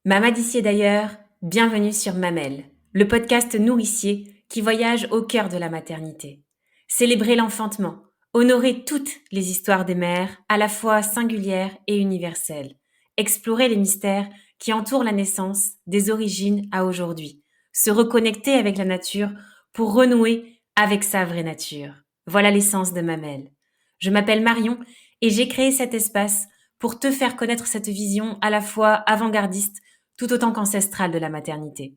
Mama d'ici et d'ailleurs, bienvenue sur Mamelle, le podcast nourricier qui voyage au cœur de la maternité. Célébrer l'enfantement, honorer toutes les histoires des mères, à la fois singulières et universelles. Explorer les mystères qui entourent la naissance, des origines à aujourd'hui. Se reconnecter avec la nature pour renouer avec sa vraie nature. Voilà l'essence de Mamelle. Je m'appelle Marion et j'ai créé cet espace pour te faire connaître cette vision à la fois avant-gardiste tout autant qu'ancestrale de la maternité.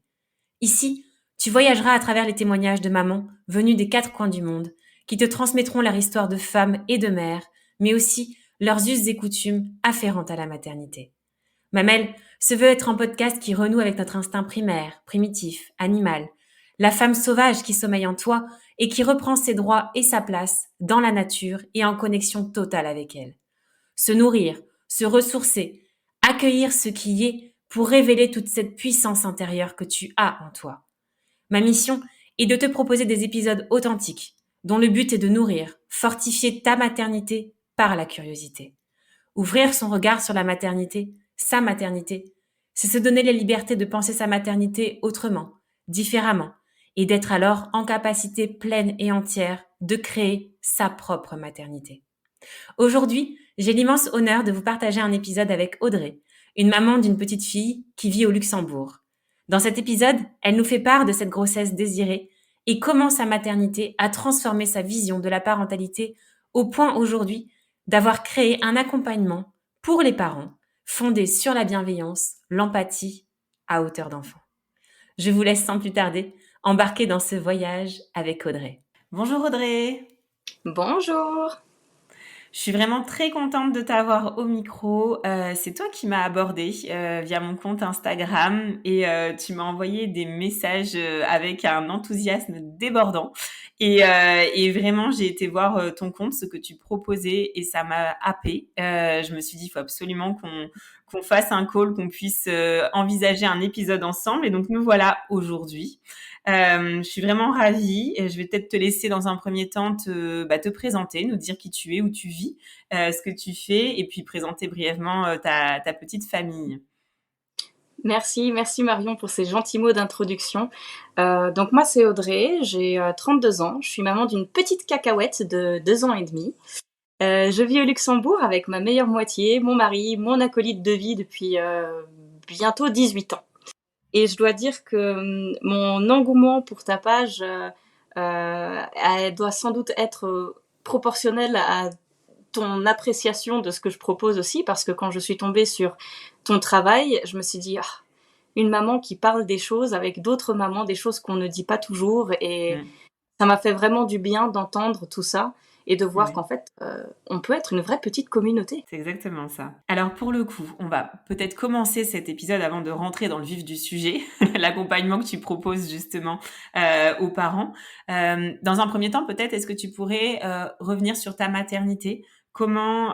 Ici, tu voyageras à travers les témoignages de mamans venues des quatre coins du monde, qui te transmettront leur histoire de femmes et de mères, mais aussi leurs us et coutumes afférentes à la maternité. Mamelle se veut être un podcast qui renoue avec notre instinct primaire, primitif, animal, la femme sauvage qui sommeille en toi et qui reprend ses droits et sa place dans la nature et en connexion totale avec elle. Se nourrir, se ressourcer, accueillir ce qui est pour révéler toute cette puissance intérieure que tu as en toi. Ma mission est de te proposer des épisodes authentiques, dont le but est de nourrir, fortifier ta maternité par la curiosité. Ouvrir son regard sur la maternité, sa maternité, c'est se donner la liberté de penser sa maternité autrement, différemment, et d'être alors en capacité pleine et entière de créer sa propre maternité. Aujourd'hui, j'ai l'immense honneur de vous partager un épisode avec Audrey, une maman d'une petite fille qui vit au Luxembourg. Dans cet épisode, elle nous fait part de cette grossesse désirée et comment sa maternité a transformé sa vision de la parentalité au point aujourd'hui d'avoir créé un accompagnement pour les parents fondé sur la bienveillance, l'empathie à hauteur d'enfant. Je vous laisse sans plus tarder embarquer dans ce voyage avec Audrey. Bonjour Audrey. Bonjour. Je suis vraiment très contente de t'avoir au micro. C'est toi qui m'as abordé via mon compte Instagram et tu m'as envoyé des messages avec un enthousiasme débordant. Et vraiment, j'ai été voir ton compte, ce que tu proposais et ça m'a happée. Je me suis dit, il faut absolument qu'on fasse un call, qu'on puisse envisager un épisode ensemble. Et donc, nous voilà aujourd'hui. Je suis vraiment ravie. Je vais peut-être te laisser dans un premier temps te présenter, nous dire qui tu es, où tu vis, ce que tu fais, et puis présenter brièvement ta petite famille. Merci Marion pour ces gentils mots d'introduction. Donc moi c'est Audrey, j'ai 32 ans, je suis maman d'une petite cacahuète de 2 ans et demi. Je vis au Luxembourg avec ma meilleure moitié, mon mari, mon acolyte de vie depuis bientôt 18 ans. Et je dois dire que mon engouement pour ta page elle doit sans doute être proportionnel à ton appréciation de ce que je propose aussi, parce que quand je suis tombée sur ton travail, je me suis dit, une maman qui parle des choses avec d'autres mamans, des choses qu'on ne dit pas toujours, et ça m'a fait vraiment du bien d'entendre tout ça et de voir qu'en fait, on peut être une vraie petite communauté. C'est exactement ça. Alors pour le coup, on va peut-être commencer cet épisode avant de rentrer dans le vif du sujet, l'accompagnement que tu proposes justement aux parents. Dans un premier temps, peut-être, est-ce que tu pourrais revenir sur ta maternité ? Comment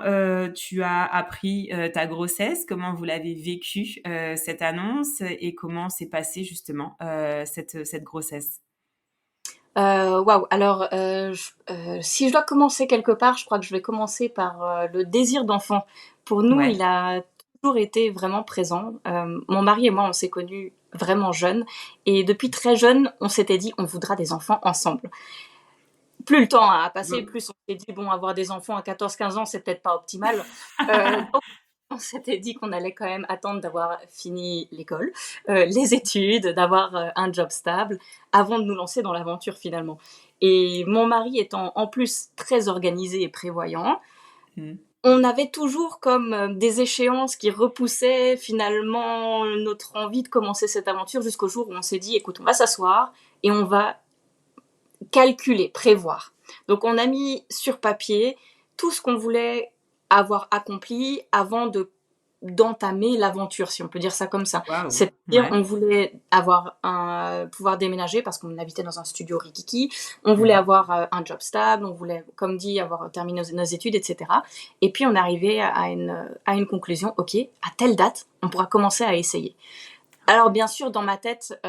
tu as appris ta grossesse ? Comment vous l'avez vécu cette annonce ? Et comment s'est passée justement cette grossesse ? Waouh. Alors, si je dois commencer quelque part, je crois que je vais commencer par le désir d'enfant. Pour nous, il a toujours été vraiment présent. Mon mari et moi, on s'est connus vraiment jeunes. Et depuis très jeune, on s'était dit, on voudra des enfants ensemble. Plus le temps a passé, plus on s'est dit, bon, avoir des enfants à 14-15 ans, c'est peut-être pas optimal. Donc, on s'était dit qu'on allait quand même attendre d'avoir fini l'école, les études, d'avoir un job stable, avant de nous lancer dans l'aventure finalement. Et mon mari étant en plus très organisé et prévoyant, on avait toujours comme des échéances qui repoussaient finalement notre envie de commencer cette aventure, jusqu'au jour où on s'est dit, écoute, on va s'asseoir et on va calculer, prévoir. Donc on a mis sur papier tout ce qu'on voulait avoir accompli avant d'entamer l'aventure, si on peut dire ça comme ça. Wow. C'est-à-dire, on voulait pouvoir déménager parce qu'on habitait dans un studio rikiki, on voulait avoir un job stable, on voulait, comme dit, avoir terminé nos études, etc. Et puis on arrivait à une conclusion, ok, à telle date, on pourra commencer à essayer. Alors bien sûr, dans ma tête,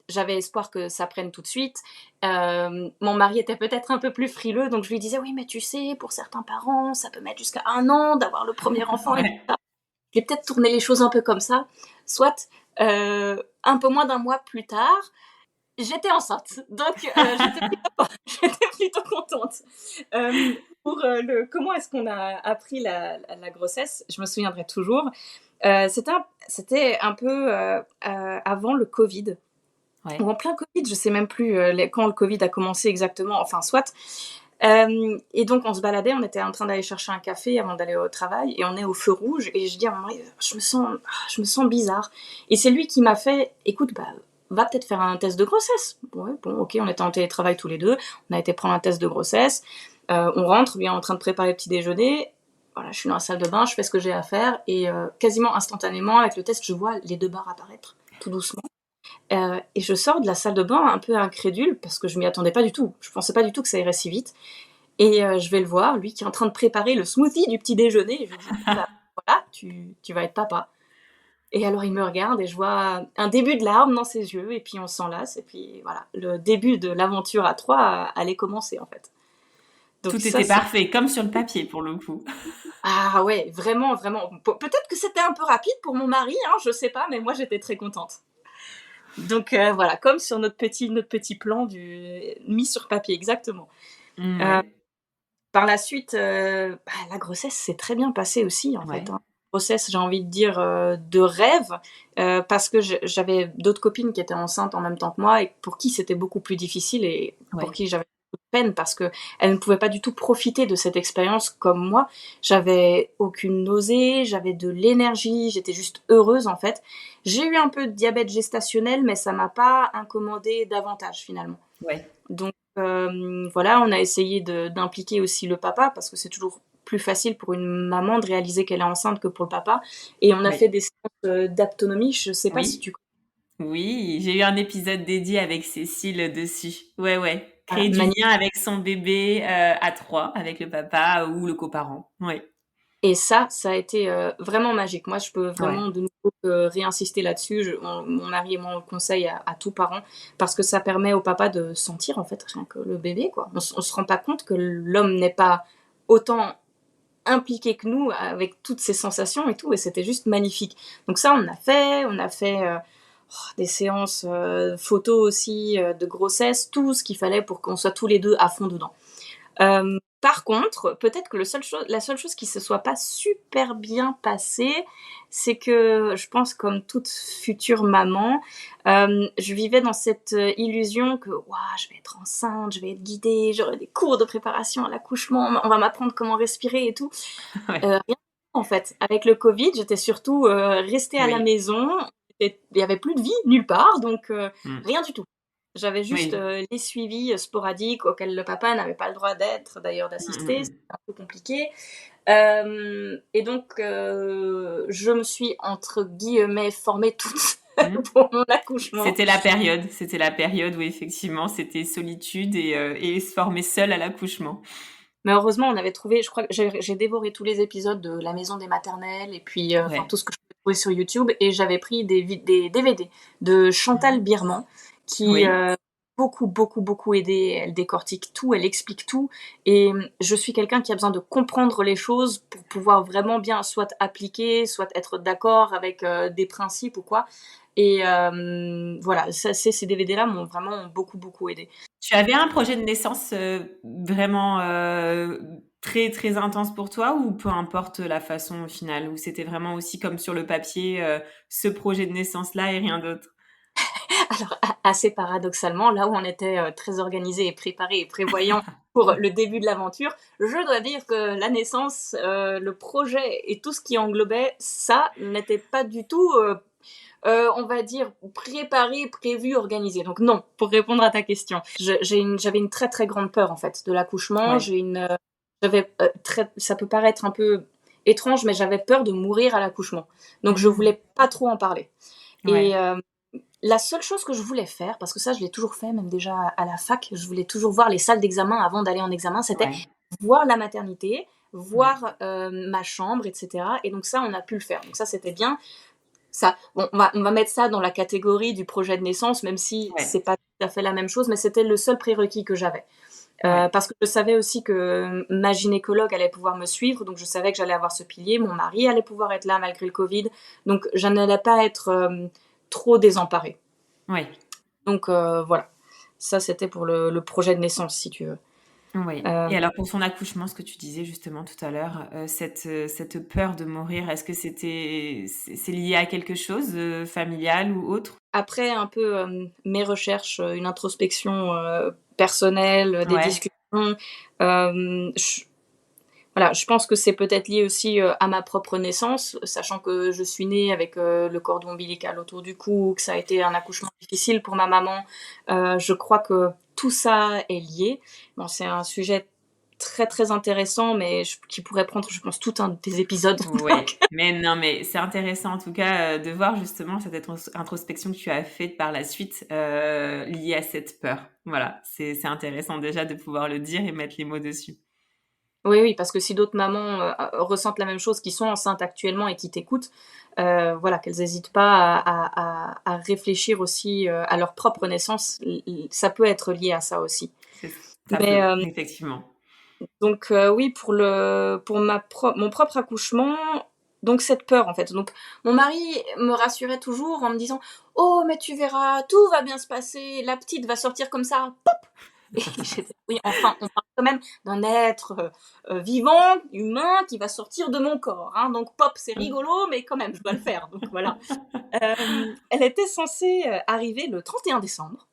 j'avais espoir que ça prenne tout de suite. Mon mari était peut-être un peu plus frileux, donc je lui disais, oui, mais tu sais, pour certains parents, ça peut mettre jusqu'à 1 an d'avoir le premier enfant. Et tout ça. J'ai peut-être tourné les choses un peu comme ça. Soit, Un peu moins d'un mois plus tard, j'étais enceinte, donc j'étais plutôt contente. Pour comment est-ce qu'on a appris la grossesse, je me souviendrai toujours. C'était un peu avant le Covid, Ouais. ou en plein Covid, je sais même plus quand le Covid a commencé exactement, enfin soit. Et donc on se baladait, on était en train d'aller chercher un café avant d'aller au travail, et on est au feu rouge, et je dis à mon mari, je me sens bizarre. Et c'est lui qui m'a fait, écoute, bah, va peut-être faire un test de grossesse. Ouais, bon, ok, on était en télétravail tous les deux, on a été prendre un test de grossesse, on rentre, bien en train de préparer le petit déjeuner, voilà, je suis dans la salle de bain, je fais ce que j'ai à faire, et quasiment instantanément, avec le test, je vois les 2 barres apparaître, tout doucement. Et je sors de la salle de bain un peu incrédule, parce que je m'y attendais pas du tout. Je pensais pas du tout que ça irait si vite. Et je vais le voir, lui qui est en train de préparer le smoothie du petit déjeuner. Et je lui dis, bah, voilà, tu vas être papa. Et alors il me regarde et je vois un début de larmes dans ses yeux. Et puis on s'enlace. Et puis voilà, le début de l'aventure à 3 allait commencer en fait. Donc Tout ça, était c'est... parfait, comme sur le papier pour le coup. Ah ouais, vraiment, vraiment. Peut-être que c'était un peu rapide pour mon mari, hein, je sais pas, mais moi j'étais très contente. Donc voilà, comme sur notre petit plan mis sur papier, exactement. Euh, Ouais. Par la suite, la grossesse s'est très bien passée aussi, en fait, Ouais. hein. Grossesse, j'ai envie de dire, de rêve, parce que j'avais d'autres copines qui étaient enceintes en même temps que moi et pour qui c'était beaucoup plus difficile et pour Ouais. qui j'avais beaucoup de peine parce qu'elles ne pouvaient pas du tout profiter de cette expérience comme moi. J'avais aucune nausée, j'avais de l'énergie, j'étais juste heureuse, en fait. J'ai eu un peu de diabète gestationnel, mais ça m'a pas incommodée davantage, finalement. Ouais. Donc voilà, on a essayé d'impliquer aussi le papa parce que c'est toujours plus facile pour une maman de réaliser qu'elle est enceinte que pour le papa. Et on a Oui. fait des séances d'aptonomie. Je sais pas si Oui. tu Oui, j'ai eu un épisode dédié avec Cécile dessus. Ouais, ouais. Créer du connais. lien avec son bébé à trois, avec le papa ou le coparent. Ouais. Et ça a été vraiment magique. Moi, je peux Ouais. vraiment de nouveau réinsister là-dessus. Mon mari et moi, on le conseille à tout parent parce que ça permet au papa de sentir en fait rien que le bébé, quoi. On se rend pas compte que l'homme n'est pas autant impliqué que nous avec toutes ces sensations et tout, et c'était juste magnifique. Donc ça, on a fait des séances photos aussi de grossesse, tout ce qu'il fallait pour qu'on soit tous les deux à fond dedans. Par contre, peut-être que la seule chose qui se soit pas super bien passée, c'est que je pense comme toute future maman, je vivais dans cette illusion que ouah, je vais être enceinte, je vais être guidée, j'aurai des cours de préparation à l'accouchement, on va m'apprendre comment respirer et tout. Ouais. Rien en fait. Avec le Covid, j'étais surtout restée à la Oui. maison. Il y avait plus de vie nulle part, donc Mm. rien du tout. J'avais juste Oui. les suivis sporadiques auxquels le papa n'avait pas le droit d'être, d'ailleurs Mm, d'assister. mm, C'était un peu compliqué. Et donc, je me suis, entre guillemets, formée toute mm. seule Mm. pour mon accouchement. C'était la période. C'était la période où effectivement c'était solitude et se former seul à l'accouchement. Mais heureusement, on avait trouvé, je crois que j'ai dévoré tous les épisodes de La Maison des Maternelles et puis enfin Ouais. tout ce que je pouvais trouver sur YouTube, et j'avais pris des DVD de Chantal Mm. Birman qui Oui. beaucoup aidé. Elle décortique tout, elle explique tout, et je suis quelqu'un qui a besoin de comprendre les choses pour pouvoir vraiment bien soit appliquer, soit être d'accord avec des principes ou quoi. Et voilà, ces DVD-là m'ont vraiment beaucoup aidé. Tu avais un projet de naissance vraiment très très intense pour toi ou peu importe la façon au final, ou c'était vraiment aussi comme sur le papier ce projet de naissance là et rien d'autre? Alors, assez paradoxalement, là où on était très organisé et préparé et prévoyant pour le début de l'aventure, je dois dire que la naissance, le projet et tout ce qui englobait ça n'était pas du tout, on va dire, préparé, prévu, organisé. Donc non, pour répondre à ta question. J'avais une très très grande peur en fait de l'accouchement. Ouais, Ça peut paraître un peu étrange, mais j'avais peur de mourir à l'accouchement. Donc je mmh, voulais pas trop en parler. Et ouais, la seule chose que je voulais faire, parce que ça je l'ai toujours fait, même déjà à la fac, je voulais toujours voir les salles d'examen avant d'aller en examen, c'était ouais, voir la maternité, ouais, voir ma chambre, etc. Et donc ça, on a pu le faire. Donc ça, c'était bien. Ça, bon, on va mettre ça dans la catégorie du projet de naissance, même si ouais, c'est pas tout à fait la même chose, mais c'était le seul prérequis que j'avais. ouais, Parce que je savais aussi que ma gynécologue allait pouvoir me suivre, donc je savais que j'allais avoir ce pilier, mon mari allait pouvoir être là malgré le Covid, donc je n'allais pas être trop désemparée. Oui. Donc voilà, ça c'était pour le projet de naissance, si tu veux. Oui. Et alors pour son accouchement, ce que tu disais justement tout à l'heure, cette peur de mourir, est-ce que c'est lié à quelque chose, familial ou autre? Après un peu, mes recherches, une introspection, personnelle, des Ouais, discussions, je voilà, je pense que c'est peut-être lié aussi, à ma propre naissance, sachant que je suis née avec, le cordon ombilical autour du cou, que ça a été un accouchement difficile pour ma maman. Je crois que tout ça est lié. Bon, c'est un sujet très, très intéressant, mais qui pourrait prendre, je pense, tout un des épisodes. ouais. Mais non, mais c'est intéressant en tout cas, de voir justement cette introspection que tu as faite par la suite, liée à cette peur. Voilà, c'est intéressant déjà de pouvoir le dire et mettre les mots dessus. Oui, oui, parce que si d'autres mamans, ressentent la même chose, qui sont enceintes actuellement et qui t'écoutent, voilà, qu'elles hésitent pas à réfléchir aussi, à leur propre naissance. Ça peut être lié à ça aussi. C'est ça Mais, peut, effectivement. donc oui, pour mon propre accouchement, donc cette peur, en fait. Donc mon mari me rassurait toujours en me disant: «Oh mais tu verras, tout va bien se passer, la petite va sortir comme ça, pop!» Et j'étais: «Oui, enfin, on parle quand même d'un être, vivant, humain, qui va sortir de mon corps, hein, donc pop, c'est rigolo, mais quand même, je dois le faire», donc voilà. Elle était censée, arriver le 31 décembre.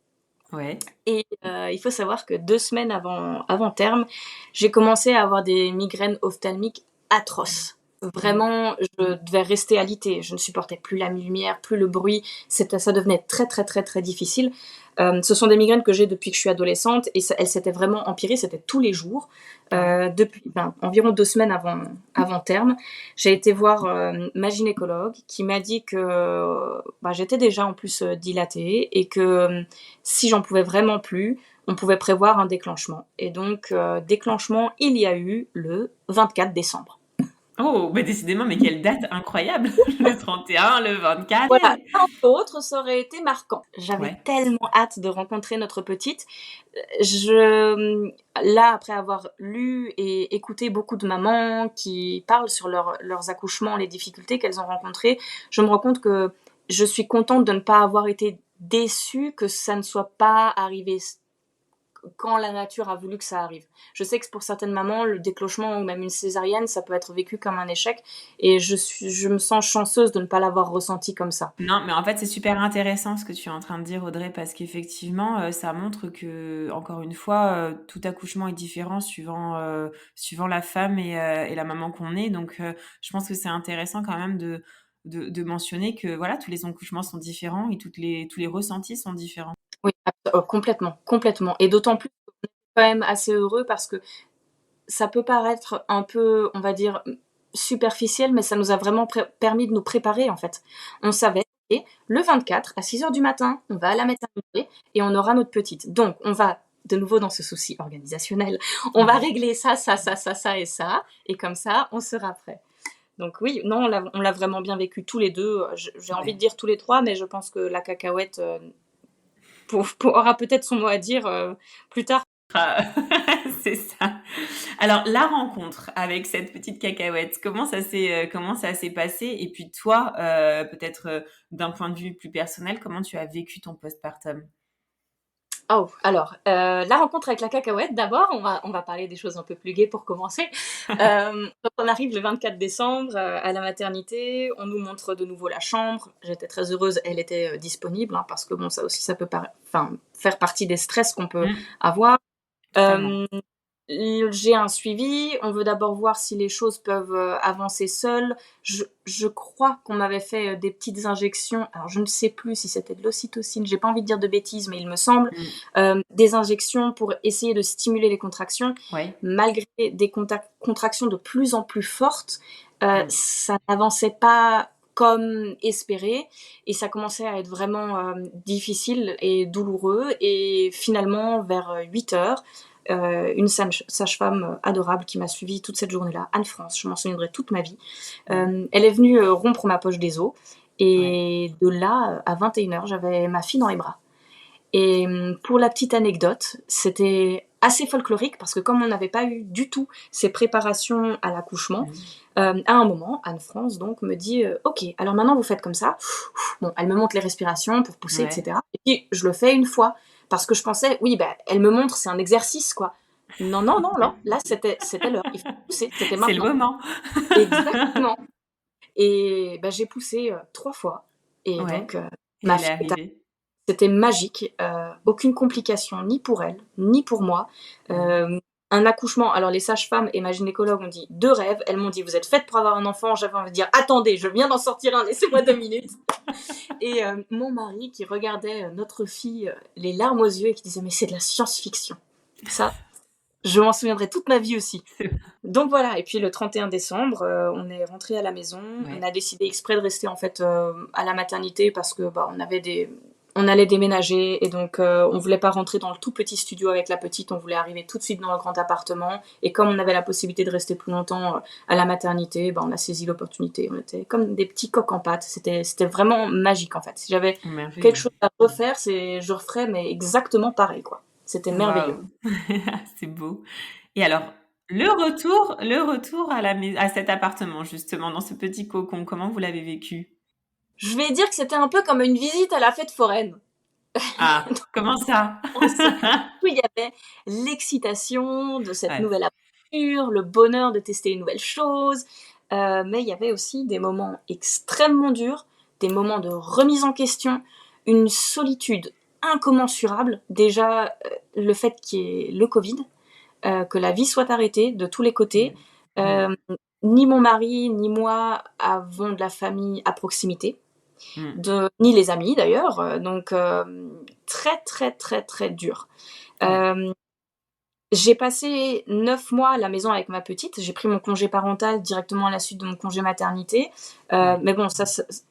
Ouais. Et il faut savoir que 2 semaines avant terme, j'ai commencé à avoir des migraines ophtalmiques atroces. Mmh. Vraiment, je devais rester alitée. Je ne supportais plus la lumière, plus le bruit. Ça devenait très, très, très, très difficile. Ce sont des migraines que j'ai depuis que je suis adolescente et elles s'étaient vraiment empirées, c'était tous les jours. Ah. Depuis environ 2 semaines avant terme, j'ai été voir, ma gynécologue qui m'a dit que, j'étais déjà en plus, dilatée et que, si j'en pouvais vraiment plus, on pouvait prévoir un déclenchement. Et donc, déclenchement, il y a eu le 24 décembre. Oh, bah, décidément, mais quelle date incroyable! Le 31, le 24 Voilà, un autre, ça aurait été marquant. J'avais Ouais. tellement hâte de rencontrer notre petite. Là, après avoir lu et écouté beaucoup de mamans qui parlent sur leurs accouchements, les difficultés qu'elles ont rencontrées, je me rends compte que je suis contente de ne pas avoir été déçue, que ça ne soit pas arrivé quand la nature a voulu que ça arrive. Je sais que pour certaines mamans, le déclenchement ou même une césarienne, ça peut être vécu comme un échec et je me sens chanceuse de ne pas l'avoir ressenti comme ça. Non, mais en fait, c'est super intéressant ce que tu es en train de dire, Audrey, parce qu'effectivement, ça montre que, encore une fois, tout accouchement est différent suivant la femme et la maman qu'on est. Donc, je pense que c'est intéressant quand même de mentionner que voilà, tous les accouchements sont différents et tous les ressentis sont différents. Oui, complètement, complètement et d'autant plus qu'on est quand même assez heureux parce que ça peut paraître un peu, on va dire, superficiel, mais ça nous a vraiment permis de nous préparer, en fait. On savait, et le 24 à 6 heures du matin, on va à la maternité et on aura notre petite. Donc on va de nouveau dans ce souci organisationnel, on va Ouais. régler ça, ça, ça, ça, ça et ça, et comme ça, on sera prêt. Donc oui, non, on l'a vraiment bien vécu tous les 2. J'ai envie de Ouais. dire tous les 3, mais je pense que la cacahuète, aura peut-être son mot à dire, plus tard. Ah, c'est ça. Alors, la rencontre avec cette petite cacahuète, comment ça s'est passé? Et puis toi, peut-être, d'un point de vue plus personnel, comment tu as vécu ton postpartum? Oh, alors, la rencontre avec la cacahuète, d'abord, on va parler des choses un peu plus gaies pour commencer. Donc on arrive le 24 décembre, à la maternité, on nous montre de nouveau la chambre. J'étais très heureuse, elle était, disponible, hein, parce que bon, ça aussi, ça peut faire partie des stress qu'on peut Mmh, avoir. totalement. Hem J'ai un suivi, on veut d'abord voir si les choses peuvent, avancer seules. Je crois qu'on m'avait fait, des petites injections, alors je ne sais plus si c'était de l'ocytocine, j'ai pas envie de dire de bêtises, mais il me semble, Mmh, des injections pour essayer de stimuler les contractions. ouais. Malgré des contractions de plus en plus fortes, Mmh. ça n'avançait pas comme espéré et ça commençait à être vraiment, difficile et douloureux et finalement vers, 8 heures, une sage-femme adorable qui m'a suivie toute cette journée-là, Anne-France, je m'en souviendrai toute ma vie. Mmh. Elle est venue rompre ma poche des os Ouais. et de là, à 21 heures, j'avais ma fille dans les bras. Et pour la petite anecdote, c'était assez folklorique parce que comme on n'avait pas eu du tout ces préparations à l'accouchement, à un moment, Anne-France donc me dit ok, alors maintenant vous faites comme ça. Bon, elle me montre les respirations pour pousser, etc. Et puis je le fais une fois parce que je pensais, oui, ben, elle me montre, c'est un exercice, quoi. Non, non, non, non, là c'était l'heure, il faut pousser, c'était C'est le maintenant. moment. Exactement. Et ben, j'ai poussé 3 fois. Et Ouais. donc, Et ma elle est fille arrivée. c'était magique, aucune complication ni pour elle, ni pour moi. Un accouchement, alors les sages-femmes et ma gynécologue ont dit 2 rêves. Elles m'ont dit: «Vous êtes faite pour avoir un enfant». J'avais envie de dire: «Attendez, je viens d'en sortir un, laissez-moi 2 minutes». Et mon mari qui regardait notre fille, les larmes aux yeux et qui disait: «Mais c'est de la science-fiction». Ça, je m'en souviendrai toute ma vie aussi. Donc voilà, et puis le 31 décembre, on est rentrés à la maison. On Ouais. a décidé exprès de rester en fait à la maternité parce que bah, on allait déménager et donc on voulait pas rentrer dans le tout petit studio avec la petite, on voulait arriver tout de suite dans le grand appartement. Et comme on avait la possibilité de rester plus longtemps à la maternité, bah, on a saisi l'opportunité. On était comme des petits coqs en pâte. C'était vraiment magique en fait. Si j'avais quelque Merveilleux. chose à refaire, je referais mais exactement pareil quoi. C'était merveilleux. Waouh! C'est beau. Et alors, le retour à cet appartement justement, dans ce petit cocon, comment vous l'avez vécu? Je vais dire que c'était un peu comme une visite à la fête foraine. Ah, comment ça? Oui, il y avait l'excitation de cette Ouais. nouvelle aventure, le bonheur de tester une nouvelle chose, mais il y avait aussi des moments extrêmement durs, des moments de remise en question, une solitude incommensurable. Déjà, le fait qu'il y ait le Covid, que la vie soit arrêtée de tous les côtés. Mmh. Mmh. Hem, Ni mon mari, ni moi avons de la famille à proximité, Mmh. ni les amis d'ailleurs, donc très, très, très, très dur. Ouais. Hem, j'ai passé 9 mois à la maison avec ma petite. J'ai pris mon congé parental directement à la suite de mon congé maternité. Ouais. Mais bon, ça,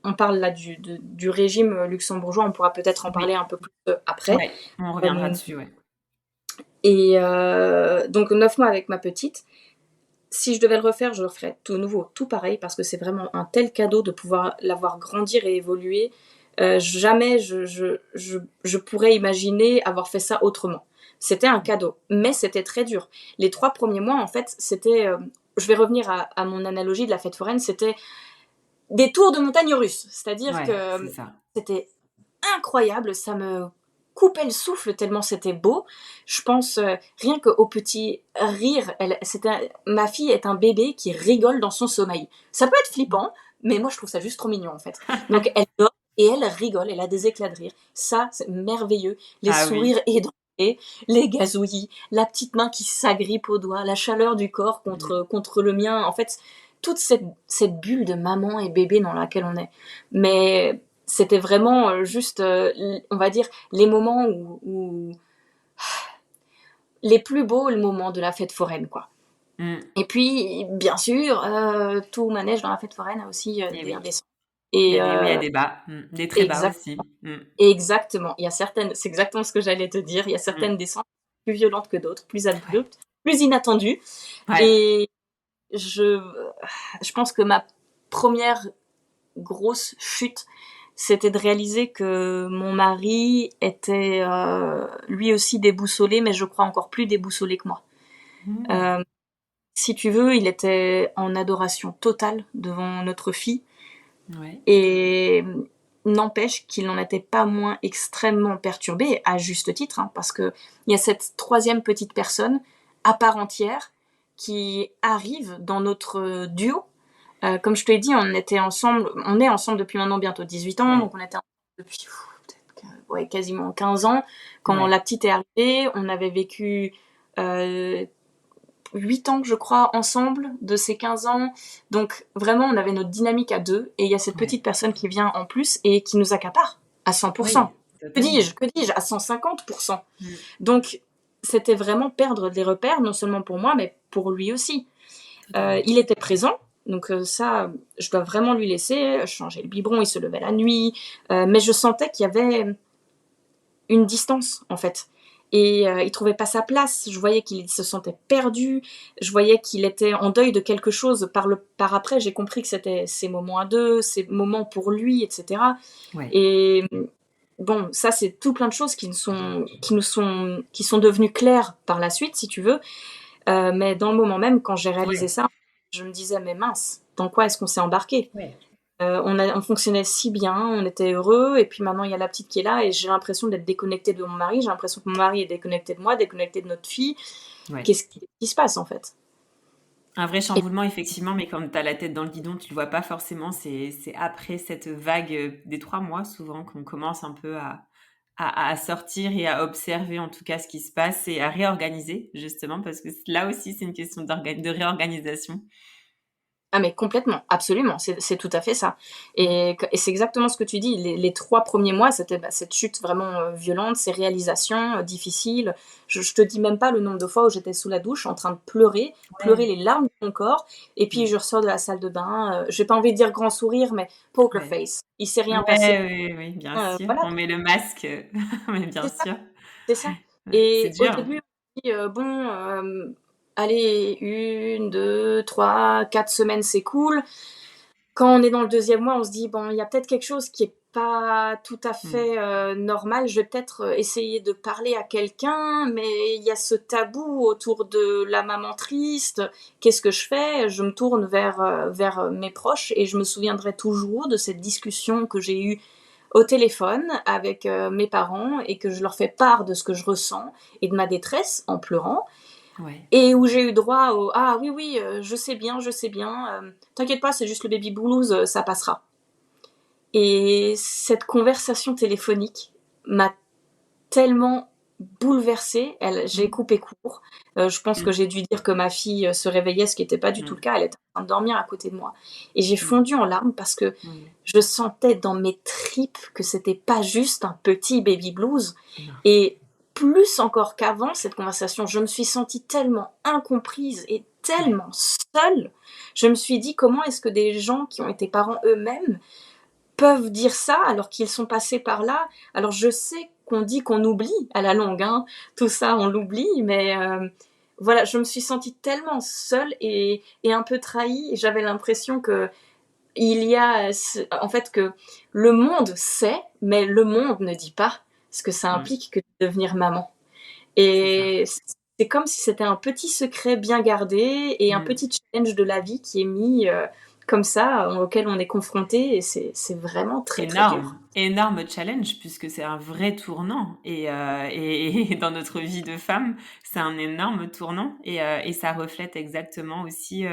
on parle là du régime luxembourgeois. On pourra peut-être en parler Oui. un peu plus après. Ouais. On reviendra Hem, dessus, ouais. et donc 9 mois avec ma petite. Si je devais le refaire, je le referais tout nouveau, tout pareil, parce que c'est vraiment un tel cadeau de pouvoir la voir grandir et évoluer. Jamais je pourrais imaginer avoir fait ça autrement. C'était un cadeau, mais c'était très dur. Les 3 premiers mois, en fait, c'était, je vais revenir à mon analogie de la fête foraine, c'était des tours de montagnes russes. C'est-à-dire Ouais, c'est que ça. c'était incroyable, ça me coupait le souffle tellement c'était beau. Je pense rien qu'au petit rire, ma fille est un bébé qui rigole dans son sommeil. Ça peut être flippant, mais moi je trouve ça juste trop mignon en fait. Donc elle dort et elle rigole, elle a des éclats de rire. Ça, c'est merveilleux. Les Ah oui. sourires édentés, les gazouillis, la petite main qui s'agrippe au doigt, la chaleur du corps Mmh. contre le mien. En fait, toute cette bulle de maman et bébé dans laquelle on est. Mais c'était vraiment juste, on va dire, les moments où les plus beaux moments de la fête foraine, quoi. Mmh. Et puis, bien sûr, tout manège dans la fête foraine a aussi Et des hauts, oui. des descentes. Il y Et a des hauts, il y a des bas. Mmh. Des très bas exact, aussi. Mmh. exactement. Il y a certaines, c'est exactement ce que j'allais te dire. Il y a Mmh. certaines descentes plus violentes que d'autres, plus abruptes, plus inattendues. Ouais. Et je, je pense que ma première grosse chute, c'était de réaliser que mon mari était lui aussi déboussolé, mais je crois encore plus déboussolé que moi. Mmh. Euh, Si tu veux, il était en adoration totale devant notre fille, Ouais. et n'empêche qu'il n'en était pas moins extrêmement perturbé, à juste titre, hein, parce que il y a cette troisième petite personne à part entière qui arrive dans notre duo. Comme je te l'ai dit, on est ensemble depuis maintenant bientôt 18 ans, Ouais. donc on était ensemble depuis ouais, quasiment 15 ans. Quand Ouais. la petite est arrivée, on avait vécu euh, 8 ans, je crois, ensemble de ces 15 ans. Donc vraiment, on avait notre dynamique à deux, et il y a cette Ouais. petite personne qui vient en plus et qui nous accapare à 100%. Oui, totalement. Que dis-je, à 150%. Mmh. Donc c'était vraiment perdre des repères, non seulement pour moi, mais pour lui aussi. Totalement. Il était présent, donc ça, je dois vraiment lui laisser. Changer le biberon, il se levait la nuit, mais je sentais qu'il y avait une distance en fait. Et il trouvait pas sa place. Je voyais qu'il se sentait perdu. Je voyais qu'il était en deuil de quelque chose. Par après, j'ai compris que c'était ses moments à deux, ses moments pour lui, etc. Ouais. Et bon, ça c'est tout plein de choses qui sont devenues claires par la suite, si tu veux. Mais dans le moment même, quand j'ai réalisé Ouais. ça, je me disais, mais mince, dans quoi est-ce qu'on s'est embarqué? Ouais. On fonctionnait si bien, on était heureux, et puis maintenant il y a la petite qui est là, et j'ai l'impression d'être déconnectée de mon mari, j'ai l'impression que mon mari est déconnecté de moi, déconnecté de notre fille. Ouais. Qu'est-ce qui se passe en fait? Un vrai Et chamboulement, effectivement, mais quand tu as la tête dans le guidon, tu le vois pas forcément. C'est après cette vague des 3 mois, souvent, qu'on commence un peu à sortir et à observer, en tout cas, ce qui se passe et à réorganiser, justement, parce que là aussi, c'est une question de réorganisation. Ah mais complètement, absolument, c'est tout à fait ça. Mm. Et c'est exactement ce que tu dis. Les 3 premiers mois, c'était cette chute vraiment violente, ces réalisations difficiles. Je te dis même pas le nombre de fois où j'étais sous la douche en train de pleurer, pleurer Ouais. les larmes de mon corps, et puis Mm. je ressors de la salle de bain. J'ai pas envie de dire grand sourire, mais poker Ouais. face. Il s'est rien passé. Ouais, oui, oui, bien sûr. Voilà, On met le masque, mais bien c'est ça. sûr. C'est ça. Ouais. C'est Et au dur. début, on dit, bon, allez, 1, 2, 3, 4 semaines, c'est cool. Quand on est dans le deuxième mois, on se dit, bon, il y a peut-être quelque chose qui est pas tout à Mm. fait normal. Je vais peut-être essayer de parler à quelqu'un, mais il y a ce tabou autour de la maman triste. Qu'est-ce que je fais? Je me tourne vers mes proches, et je me souviendrai toujours de cette discussion que j'ai eue au téléphone avec mes parents, et que je leur fais part de ce que je ressens et de ma détresse en pleurant, Ouais. et où j'ai eu droit au ah oui oui, je sais bien, t'inquiète pas, c'est juste le baby blues, ça passera. Et cette conversation téléphonique m'a tellement bouleversée. J'ai Mm. coupé court. Je pense que Mm. j'ai dû dire que ma fille se réveillait, ce qui n'était pas du tout le Mm. cas. Elle était en train de dormir à côté de moi. Et j'ai Mm. fondu en larmes parce que Mm. je sentais dans mes tripes que c'était pas juste un petit baby blues. Non. Et plus encore qu'avant cette conversation, je me suis sentie tellement incomprise et Ouais. tellement seule. Je me suis dit, comment est-ce que des gens qui ont été parents eux-mêmes peuvent dire ça alors qu'ils sont passés par là? Alors je sais qu'on dit qu'on oublie à la longue, hein, tout ça on l'oublie, mais voilà, je me suis sentie tellement seule et un peu trahie, et j'avais l'impression que il y a en fait que le monde sait, mais le monde ne dit pas ce que ça Mm. implique que de devenir maman. C'est ça. Et c'est comme si c'était un petit secret bien gardé et un Mm. petit challenge de la vie qui est mis comme ça, auquel on est confronté, et c'est vraiment très très dur. Énorme, énorme challenge puisque c'est un vrai tournant et dans notre vie de femme, c'est un énorme tournant et ça reflète exactement aussi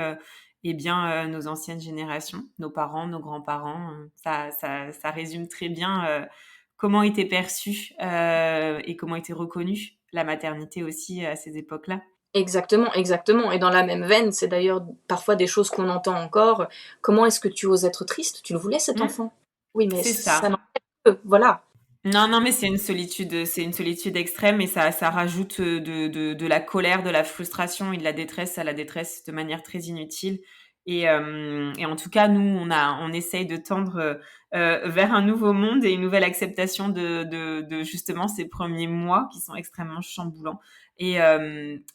eh bien nos anciennes générations, nos parents, nos grands-parents. Ça résume très bien comment était perçue et comment était reconnue la maternité aussi à ces époques-là. Exactement, exactement. Et dans la même veine, c'est d'ailleurs parfois des choses qu'on entend encore. Comment est-ce que tu oses être triste? Tu le voulais cet Mm, enfant? Oui, mais c'est ça n'en ça. fait que, voilà. Non, non, mais c'est une solitude extrême et ça rajoute de la colère, de la frustration et de la détresse à la détresse de manière très inutile. Et en tout cas, nous, on essaye de tendre vers un nouveau monde et une nouvelle acceptation de justement ces premiers mois qui sont extrêmement chamboulants. Et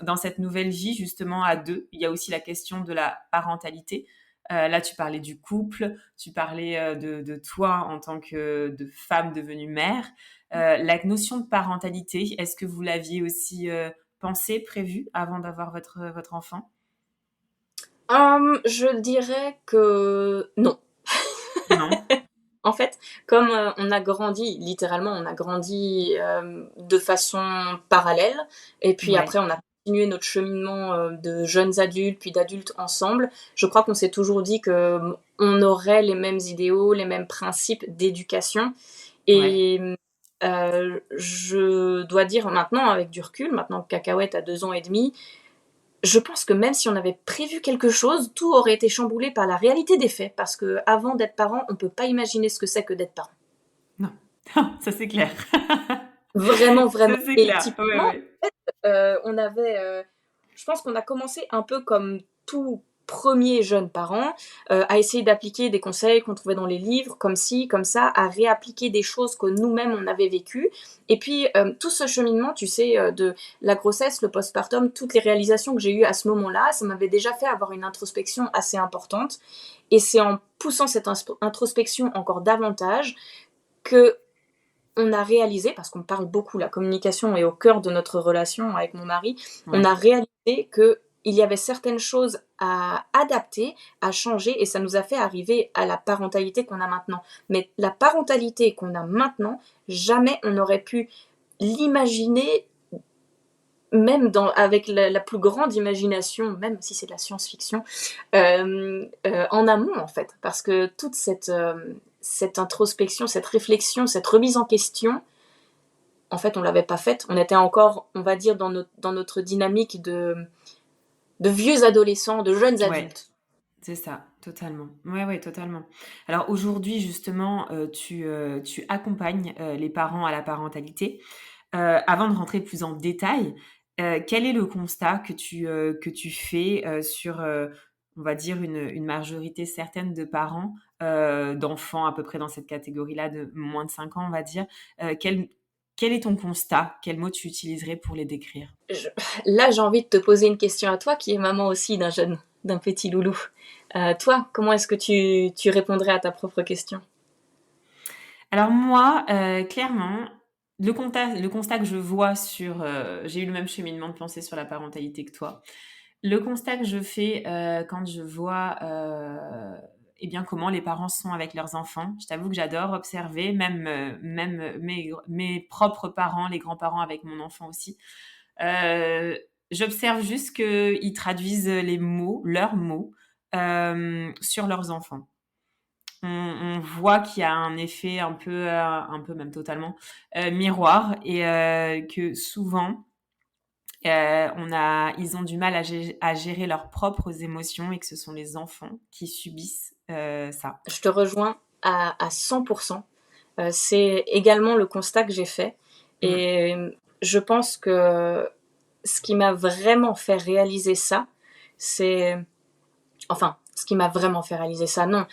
dans cette nouvelle vie, justement, à deux, il y a aussi la question de la parentalité. Là, tu parlais du couple, tu parlais de toi en tant que de femme devenue mère. La notion de parentalité, est-ce que vous l'aviez aussi pensé, prévu avant d'avoir votre enfant? Je dirais que non. Non? En fait, comme on a grandi, littéralement, on a grandi de façon parallèle, et puis Ouais. après, on a continué notre cheminement de jeunes adultes, puis d'adultes ensemble. Je crois qu'on s'est toujours dit que on aurait les mêmes idéaux, les mêmes principes d'éducation. Ouais. Et je dois dire maintenant, avec du recul, maintenant que Cacahuète a 2 ans et demi, je pense que même si on avait prévu quelque chose, tout aurait été chamboulé par la réalité des faits, parce que avant d'être parent, on peut pas imaginer ce que c'est que d'être parent. Non. Ça c'est clair. Vraiment, vraiment. Ça c'est Et clair. Ouais, typiquement, ouais. on avait, je pense qu'on a commencé un peu comme tout premier jeune parent, à essayer d'appliquer des conseils qu'on trouvait dans les livres, comme ci, comme ça, à réappliquer des choses que nous-mêmes on avait vécues. Et puis tout ce cheminement, tu sais, de la grossesse, le postpartum, toutes les réalisations que j'ai eues à ce moment-là, ça m'avait déjà fait avoir une introspection assez importante. Et c'est en poussant cette introspection encore davantage que on a réalisé, parce qu'on parle beaucoup, la communication est au cœur de notre relation avec mon mari, Ouais. on a réalisé qu'il y avait certaines choses à adapter, à changer, et ça nous a fait arriver à la parentalité qu'on a maintenant. Mais la parentalité qu'on a maintenant, jamais on n'aurait pu l'imaginer, même avec la plus grande imagination, même si c'est de la science-fiction, en amont en fait. Parce que toute cette introspection, cette réflexion, cette remise en question, en fait on l'avait pas faite. On était encore, on va dire, dans notre dynamique de vieux adolescents, de jeunes Ouais. adultes. C'est ça, totalement. Ouais, totalement. Alors aujourd'hui, justement, tu accompagnes les parents à la parentalité. Avant de rentrer plus en détail, quel est le constat que tu fais sur, on va dire, une majorité certaine de parents, d'enfants à peu près dans cette catégorie-là, de moins de 5 ans, on va dire. Quel est ton constat? Quel mot tu utiliserais pour les décrire? Là, j'ai envie de te poser une question à toi, qui est maman aussi d'un petit loulou. Toi, comment est-ce que tu répondrais à ta propre question? Alors moi, clairement, le constat que je vois sur, j'ai eu le même cheminement de pensée sur la parentalité que toi. Le constat que je fais, quand je vois, eh bien, comment les parents sont avec leurs enfants, je t'avoue que j'adore observer, même mes propres parents, les grands-parents avec mon enfant aussi. J'observe juste qu'ils traduisent les mots, leurs mots, sur leurs enfants. On voit qu'il y a un effet un peu même totalement, miroir et que souvent, ils ont du mal à gérer leurs propres émotions et que ce sont les enfants qui subissent, ça. Je te rejoins à 100%. C'est également le constat que j'ai fait. Mmh. Et je pense que ce qui m'a vraiment fait réaliser ça, c'est... Enfin, ce qui m'a vraiment fait réaliser ça, non.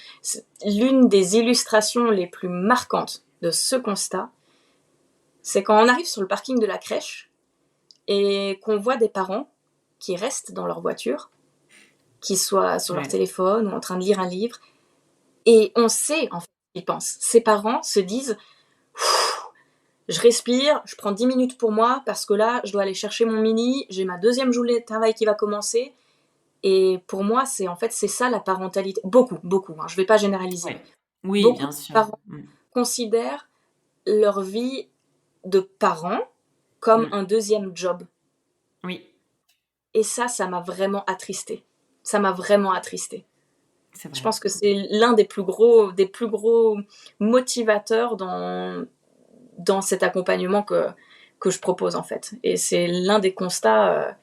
L'une des illustrations les plus marquantes de ce constat, c'est quand on arrive sur le parking de la crèche et qu'on voit des parents qui restent dans leur voiture, qui soient sur leur Ouais. téléphone ou en train de lire un livre, et on sait en fait ce qu'ils pensent. Ces parents se disent: je respire, je prends 10 minutes pour moi parce que là, je dois aller chercher mon mini, j'ai ma deuxième journée de travail qui va commencer. Et pour moi, c'est ça la parentalité. Beaucoup, hein, je vais pas généraliser, mais Ouais. Oui, beaucoup bien de sûr. parents Mmh. considèrent leur vie de parents comme Mmh. un deuxième job. Oui, Et ça m'a vraiment attristée. Ça m'a vraiment attristée. c'est Je vrai. pense que c'est l'un des plus gros motivateurs dans cet accompagnement que je propose en fait. Et c'est l'un des constats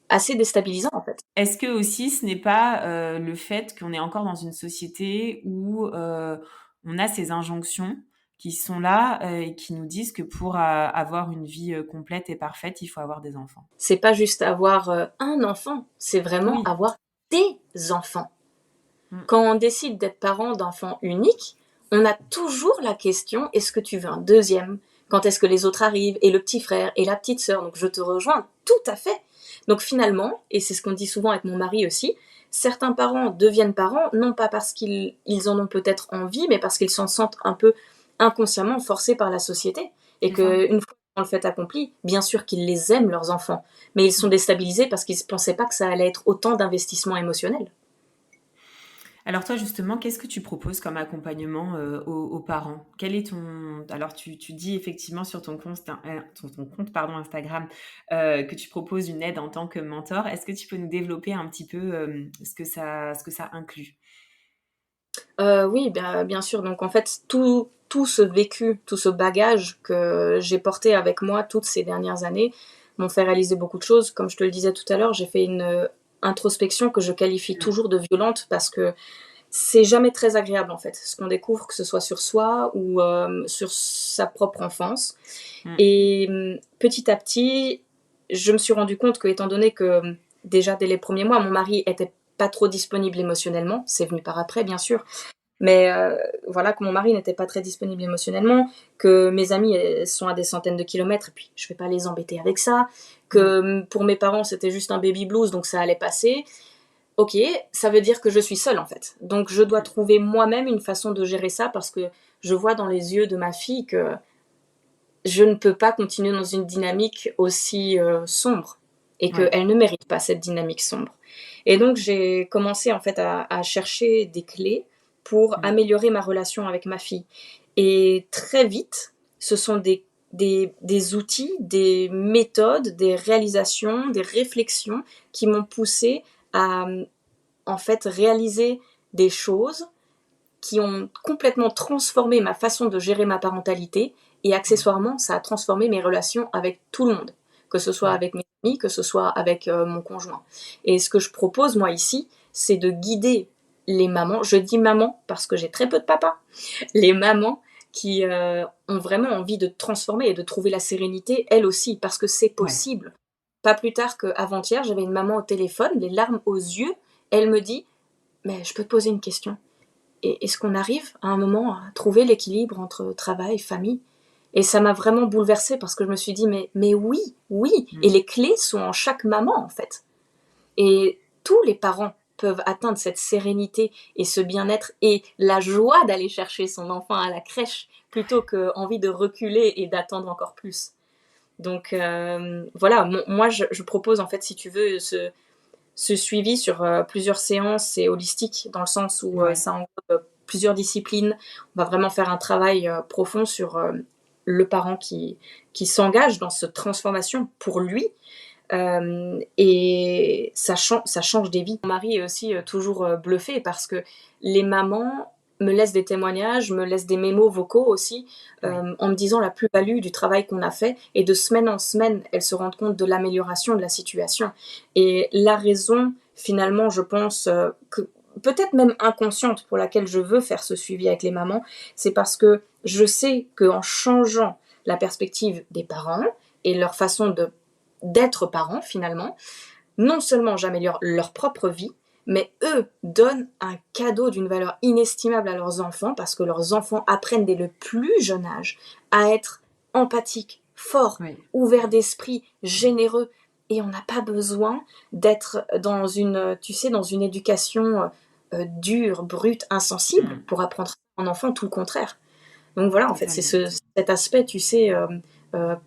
assez déstabilisants en fait. Est-ce que aussi ce n'est pas, le fait qu'on est encore dans une société où, on a ces injonctions qui sont là, et qui nous disent que pour avoir une vie, complète et parfaite, il faut avoir des enfants? C'est pas juste avoir un enfant, c'est vraiment Oui. avoir des enfants. Mmh. Quand on décide d'être parent d'enfants uniques, on a toujours la question: est-ce que tu veux un deuxième? Quand est-ce que les autres arrivent? Et le petit frère et la petite sœur? Donc je te rejoins tout à fait. Donc finalement, et c'est ce qu'on dit souvent avec mon mari aussi, certains parents deviennent parents non pas parce qu'ils en ont peut-être envie, mais parce qu'ils s'en sentent un peu inconsciemment forcés par la société. Et C'est ça. qu'une fois le fait accompli, bien sûr qu'ils les aiment, leurs enfants, mais ils sont Mmh. déstabilisés parce qu'ils ne pensaient pas que ça allait être autant d'investissement émotionnel. Alors toi, justement, qu'est-ce que tu proposes comme accompagnement, aux parents? Quel est ton alors tu dis effectivement sur ton compte, pardon, Instagram, que tu proposes une aide en tant que mentor. Est-ce que tu peux nous développer un petit peu, ce que ça inclut? Oui, bien sûr. Donc en fait, tout ce vécu, tout ce bagage que j'ai porté avec moi toutes ces dernières années m'ont fait réaliser beaucoup de choses. Comme je te le disais tout à l'heure, j'ai fait une introspection que je qualifie Mmh. toujours de violente parce que c'est jamais très agréable en fait, ce qu'on découvre, que ce soit sur soi ou sur sa propre enfance. Mmh. Et petit à petit, je me suis rendu compte que, étant donné que déjà dès les premiers mois, mon mari était pas trop disponible émotionnellement, c'est venu par après bien sûr, mais voilà, que mon mari n'était pas très disponible émotionnellement, que mes amis sont à des centaines de kilomètres, et puis je vais pas les embêter avec ça, Mmh. que pour mes parents c'était juste un baby blues, donc ça allait passer. ok, ça veut dire que je suis seule en fait. Donc je dois trouver moi-même une façon de gérer ça parce que je vois dans les yeux de ma fille que je ne peux pas continuer dans une dynamique aussi sombre et Ouais. qu'elle ne mérite pas cette dynamique sombre. Et donc j'ai commencé en fait à chercher des clés pour Mm. améliorer ma relation avec ma fille. Et très vite, ce sont des outils, des méthodes, des réalisations, des réflexions qui m'ont poussé à en fait réaliser des choses qui ont complètement transformé ma façon de gérer ma parentalité et Mm. accessoirement, ça a transformé mes relations avec tout le monde, que ce soit Ouais. avec mes amis, que ce soit avec mon conjoint. Et ce que je propose, moi, ici, c'est de guider les mamans, je dis maman parce que j'ai très peu de papas, les mamans qui ont vraiment envie de transformer et de trouver la sérénité, elles aussi, parce que c'est Ouais. possible. Pas plus tard qu'avant-hier, j'avais une maman au téléphone, les larmes aux yeux, elle me dit, mais je peux te poser une question. Et est-ce qu'on arrive à un moment à trouver l'équilibre entre travail et famille? Et ça m'a vraiment bouleversée parce que je me suis dit, mais oui, oui. Et Mm. les clés sont en chaque maman, en fait. Et tous les parents peuvent atteindre cette sérénité et ce bien-être et la joie d'aller chercher son enfant à la crèche plutôt qu'envie de reculer et d'attendre encore plus. Donc voilà, moi je propose en fait, si tu veux, ce suivi sur plusieurs séances, c'est holistique dans le sens où Ouais. ça englobe plusieurs disciplines. On va vraiment faire un travail profond sur le parent qui s'engage dans cette transformation pour lui. Et ça change des vies. Mon mari est aussi toujours bluffé parce que les mamans me laissent des témoignages, me laissent des mémos vocaux aussi, Ouais. en me disant la plus-value du travail qu'on a fait. Et de semaine en semaine, elles se rendent compte de l'amélioration de la situation. Et la raison, finalement, je pense que peut-être même inconsciente pour laquelle je veux faire ce suivi avec les mamans, c'est parce que je sais qu'en changeant la perspective des parents et leur façon d'être parents finalement, non seulement j'améliore leur propre vie, mais eux donnent un cadeau d'une valeur inestimable à leurs enfants parce que leurs enfants apprennent dès le plus jeune âge à être empathiques, forts, Ouais. ouverts d'esprit, généreux. Et on n'a pas besoin d'être dans une, tu sais, dans une éducation dure, brute, insensible Mm. pour apprendre à un enfant, tout le contraire. Donc voilà, en fait, c'est Totalement. cet aspect, tu sais,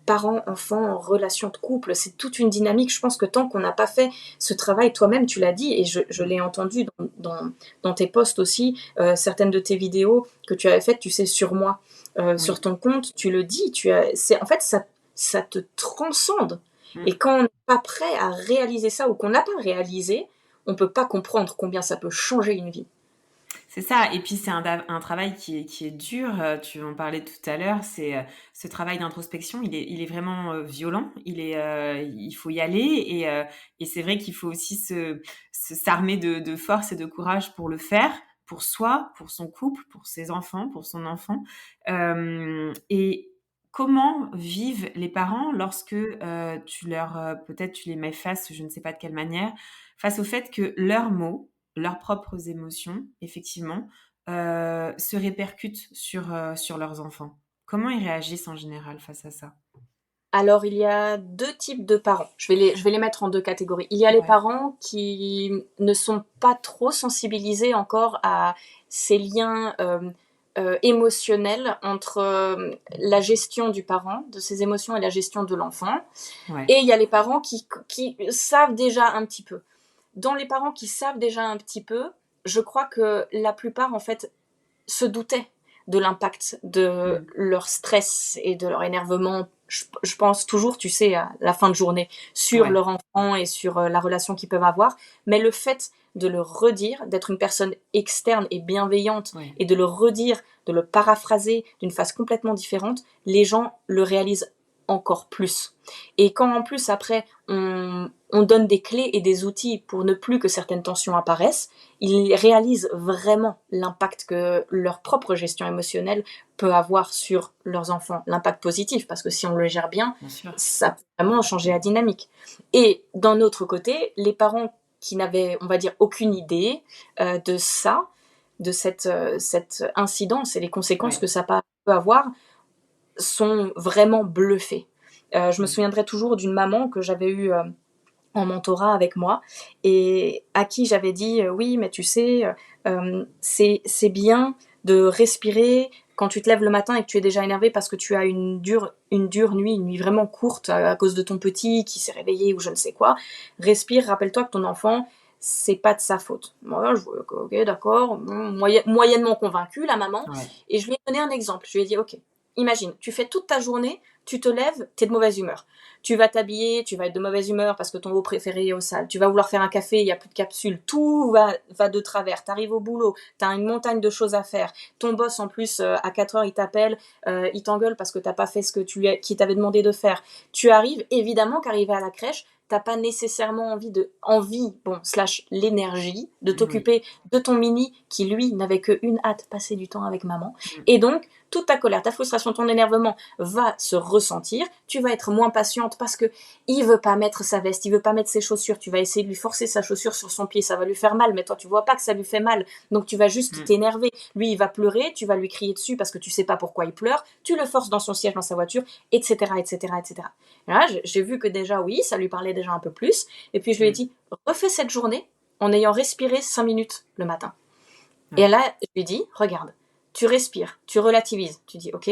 parents, enfants, relation de couple, c'est toute une dynamique. Je pense que tant qu'on n'a pas fait ce travail, toi-même, tu l'as dit, et je Mm. l'ai entendu dans tes posts aussi, certaines de tes vidéos que tu avais faites, tu sais, sur moi, sur Oui. ton compte, tu le dis, en fait, ça te transcende. Mm. Et quand on n'est pas prêt à réaliser ça ou qu'on n'a pas réalisé, on ne peut pas comprendre combien ça peut changer une vie. C'est ça. Et puis, c'est un travail qui est dur. Tu en parlais tout à l'heure. C'est ce travail d'introspection. Il est vraiment violent. Il faut y aller. Et c'est vrai qu'il faut aussi s'armer de force et de courage pour le faire, pour soi, pour son couple, pour ses enfants, pour son enfant. Et comment vivent les parents lorsque peut-être tu les mets face, je ne sais pas de quelle manière, face au fait que leurs mots, leurs propres émotions, effectivement, se répercutent sur leurs enfants. Comment ils réagissent en général face à ça? Alors, il y a deux types de parents. Je vais les mettre en deux catégories. Il y a les Ouais, parents qui ne sont pas trop sensibilisés encore à ces liens émotionnels entre la gestion du parent, de ses émotions et la gestion de l'enfant. ouais, Et il y a les parents qui savent déjà un petit peu. Dans les parents qui savent déjà un petit peu, je crois que la plupart, en fait, se doutaient de l'impact de mmh, leur stress et de leur énervement. Je pense toujours, tu sais, à la fin de journée, sur ouais, leur enfant et sur la relation qu'ils peuvent avoir. Mais le fait de le redire, d'être une personne externe et bienveillante ouais, et de le redire, de le paraphraser d'une façon complètement différente, les gens le réalisent encore plus. Et quand en plus après on donne des clés et des outils pour ne plus que certaines tensions apparaissent, ils réalisent vraiment l'impact que leur propre gestion émotionnelle peut avoir sur leurs enfants, l'impact positif, parce que si on le gère bien, bien sûr. ça peut vraiment changer la dynamique. Et d'un autre côté, les parents qui n'avaient, on va dire, aucune idée de ça, de cette incidence et les conséquences Ouais, que ça peut avoir, sont vraiment bluffés. Je me mmh, souviendrai toujours d'une maman que j'avais eue en mentorat avec moi et à qui j'avais dit oui, mais tu sais, c'est bien de respirer quand tu te lèves le matin et que tu es déjà énervé parce que tu as une dure nuit, une nuit vraiment courte à cause de ton petit qui s'est réveillé ou je ne sais quoi. Respire, rappelle-toi que ton enfant, c'est pas de sa faute. Moi, je vois, ok, d'accord, moyennement convaincue, la maman. Ouais. Et je lui ai donné un exemple. Je lui ai dit, ok, imagine, tu fais toute ta journée, tu te lèves, t'es de mauvaise humeur. Tu vas t'habiller, tu vas être de mauvaise humeur parce que ton eau préférée est au sale. Tu vas vouloir faire un café, il n'y a plus de capsule. Tout va de travers. Tu arrives au boulot, tu as une montagne de choses à faire. Ton boss, en plus, à 4 heures, il t'appelle, il t'engueule parce que tu n'as pas fait ce que qu'il t'avait demandé de faire. Tu arrives, évidemment qu'arriver à la crèche, t'as pas nécessairement l'énergie de Oui. t'occuper de ton mini qui, lui, n'avait qu'une hâte, passer du temps avec maman. Mm. Et donc, toute ta colère, ta frustration, ton énervement va se ressentir. Tu vas être moins patiente parce que il veut pas mettre sa veste, il veut pas mettre ses chaussures. Tu vas essayer de lui forcer sa chaussure sur son pied, ça va lui faire mal, mais toi, tu vois pas que ça lui fait mal. Donc, tu vas juste t'énerver. Lui, il va pleurer, tu vas lui crier dessus parce que tu sais pas pourquoi il pleure. Tu le forces dans son siège, dans sa voiture, etc., etc., etc. Et là, j'ai vu que déjà, oui, ça lui parlait déjà un peu plus. Et puis, je lui ai dit, refais cette journée en ayant respiré 5 minutes le matin. Ouais. Et là, je lui dis, regarde, tu respires, tu relativises. Tu dis, ok,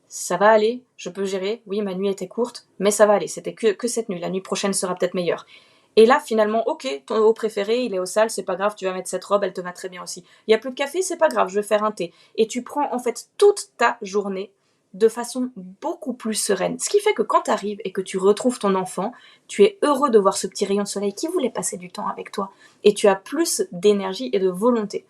ça va aller, je peux gérer. Oui, ma nuit était courte, mais ça va aller. C'était que cette nuit. La nuit prochaine sera peut-être meilleure. Et là, finalement, ok, ton haut préféré, il est au sale, c'est pas grave, tu vas mettre cette robe, elle te va très bien aussi. Il y a plus de café, c'est pas grave, je vais faire un thé. Et tu prends en fait toute ta journée de façon beaucoup plus sereine. Ce qui fait que quand tu arrives et que tu retrouves ton enfant, tu es heureux de voir ce petit rayon de soleil qui voulait passer du temps avec toi. Et tu as plus d'énergie et de volonté.